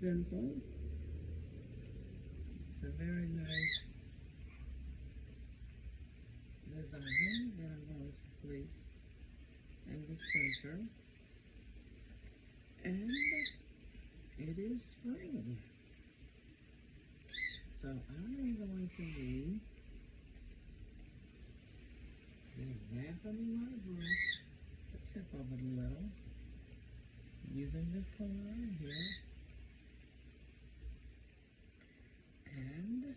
stencil. It's a very nice design that I'm going to place in the center. And it is spring. So I'm going to use dampening my brush, the tip of it a little, using this color right here, and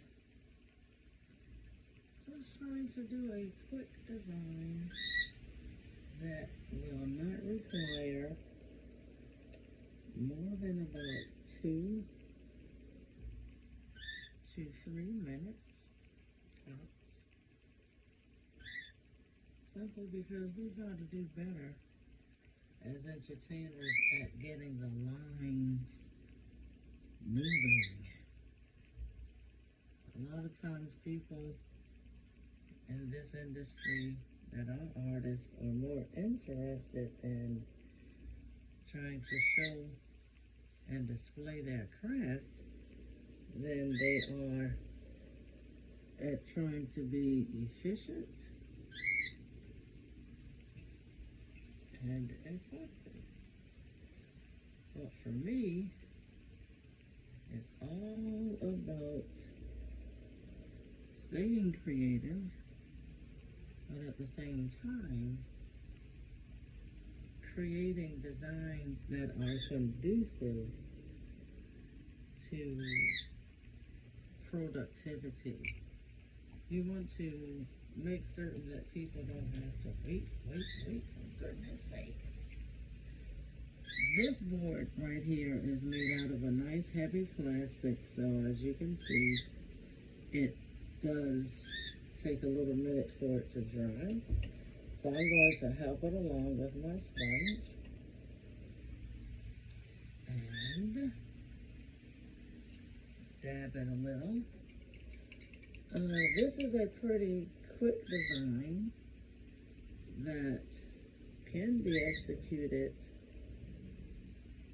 just trying to do a quick design that will not require more than about 2 to 3 minutes tops. Simply because we got to do better as entertainers at getting the lines moving. A lot of times people in this industry that are artists are more interested in trying to show and display their craft than they are at trying to be efficient and effective. But for me, it's all about staying creative, but at the same time, creating designs that are conducive to productivity. You want to make certain that people don't have to wait, for goodness sakes. This board right here is made out of a nice heavy plastic, so as you can see, it does take a little minute for it to dry. So I'm going to help it along with my sponge. And dab it a little. This is a pretty quick design that can be executed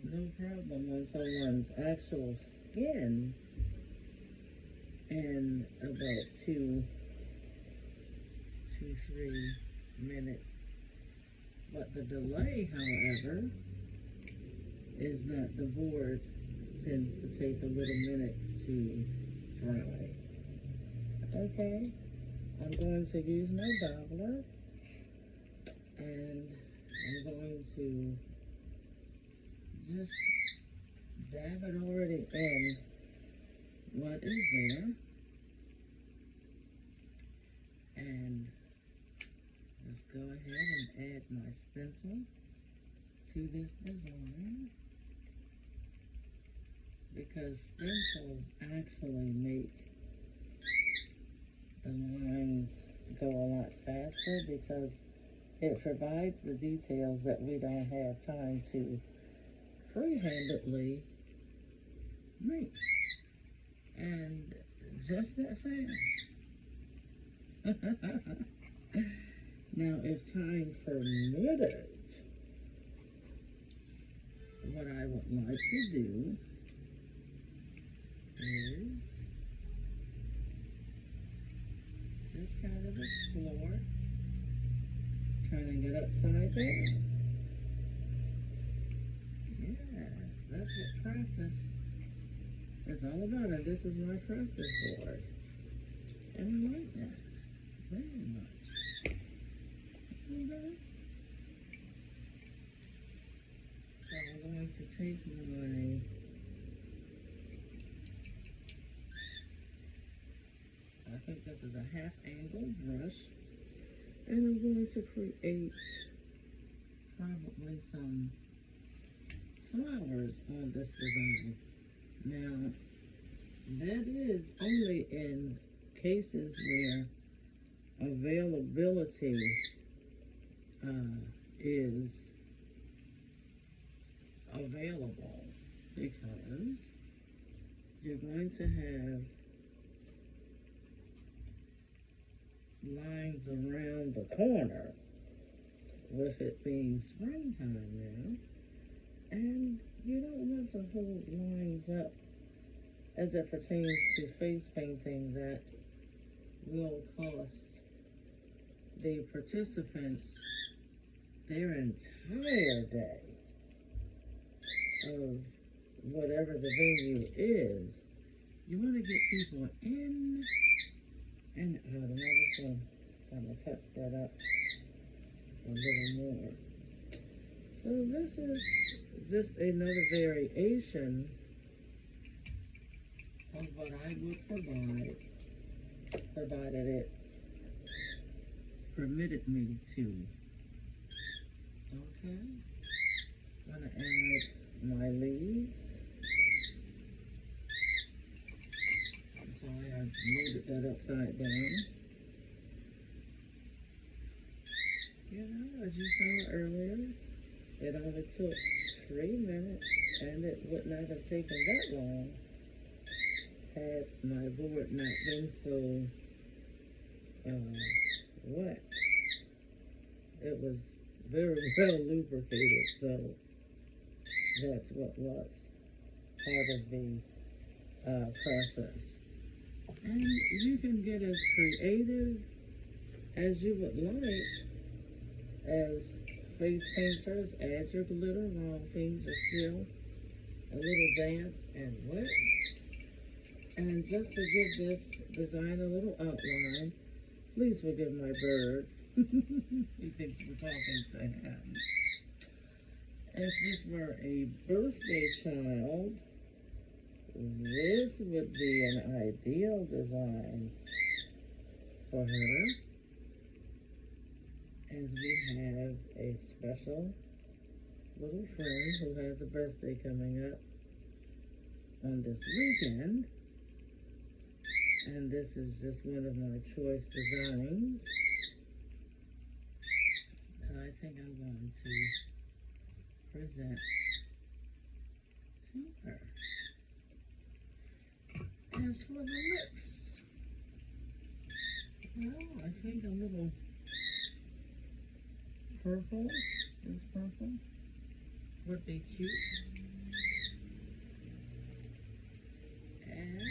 no problem on someone's actual skin in about 2 to 3 minutes. But the delay, however, is that the board tends to take a little minute to dry. Okay, I'm going to use my dabbler, and I'm going to just dab it already in what is there, and just go ahead and add my stencil to this design, because stencils actually make the lines go a lot faster, because it provides the details that we don't have time to free-handedly make. And just that fast. Now, if time permitted, what I would like to do is just kind of explore turning it upside down. Yes, that's what practice is all about, and this is my practice board. And I like that very much. Okay. So I'm going to take my I think this is a half-angle brush, and I'm going to create probably some flowers on this design. Now, that is only in cases where availability is available, because you're going to have lines around the corner with it being springtime now, and you don't want to hold lines up as it pertains to face painting that will cost the participants their entire day of whatever the venue is. You want to get people in and out. And I just want to kind of touch that up a little more. So this is just another variation of what I would provide, provided it permitted me to. Okay, I'm going to add my leaves. I'm sorry, I loaded that upside down. You know, as you saw earlier, it only took 3 minutes, and it would not have taken that long had my board not been so wet. It was very well lubricated, so that's what was part of the process. And you can get as creative as you would like as face painters. Add your glitter while things are still a little damp and wet. And just to give this design a little outline, please forgive my bird. He thinks we're talking to him. If this were a birthday child, this would be an ideal design for her, as we have a special little friend who has a birthday coming up on this weekend. And this is just one of my choice designs. And I think I'm going to present to her. As for the lips, well, I think a little purple, this purple, would be cute. And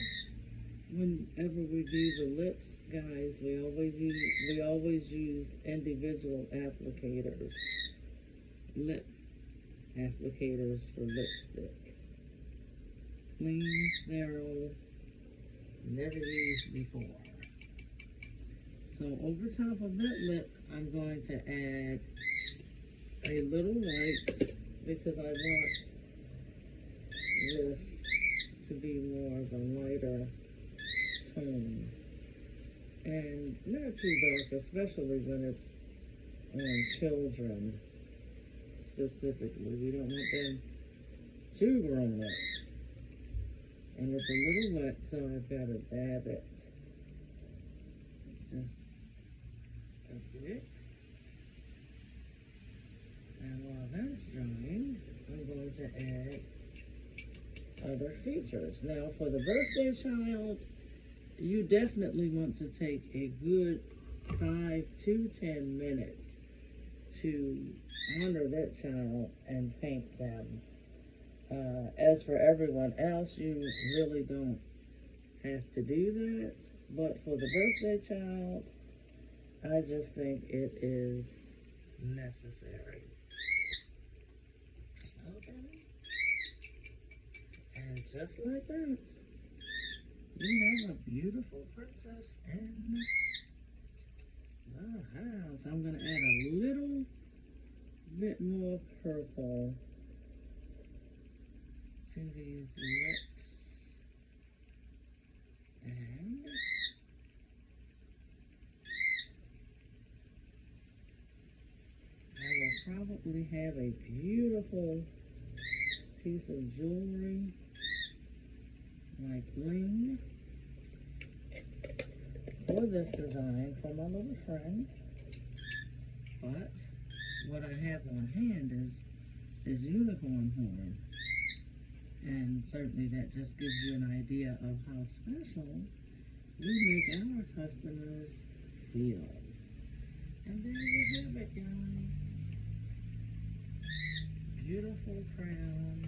whenever we do the lips, guys, we always use individual applicators, lip applicators for lipstick. Clean, sterile, never used before. So over top of that lip, I'm going to add a little white because I want this to be more of a lighter tone and not too dark, especially when it's on children specifically. We don't want them too grown up. And it's a little wet, so I've got to dab it just a bit. And while that's drying, I'm going to add other features. Now, for the birthday child, you definitely want to take a good 5 to 10 minutes to honor that child and paint them. As for everyone else, you really don't have to do that. But for the birthday child, I just think it is necessary. Okay. And just like that, we have a beautiful princess in the house. I'm going to add a little bit more purple to these lips. And I will probably have a beautiful piece of jewelry, like bling, for this design for my little friend. But what I have on hand is unicorn horn. And certainly that just gives you an idea of how special we make our customers feel. And there you have it, guys. Beautiful crown.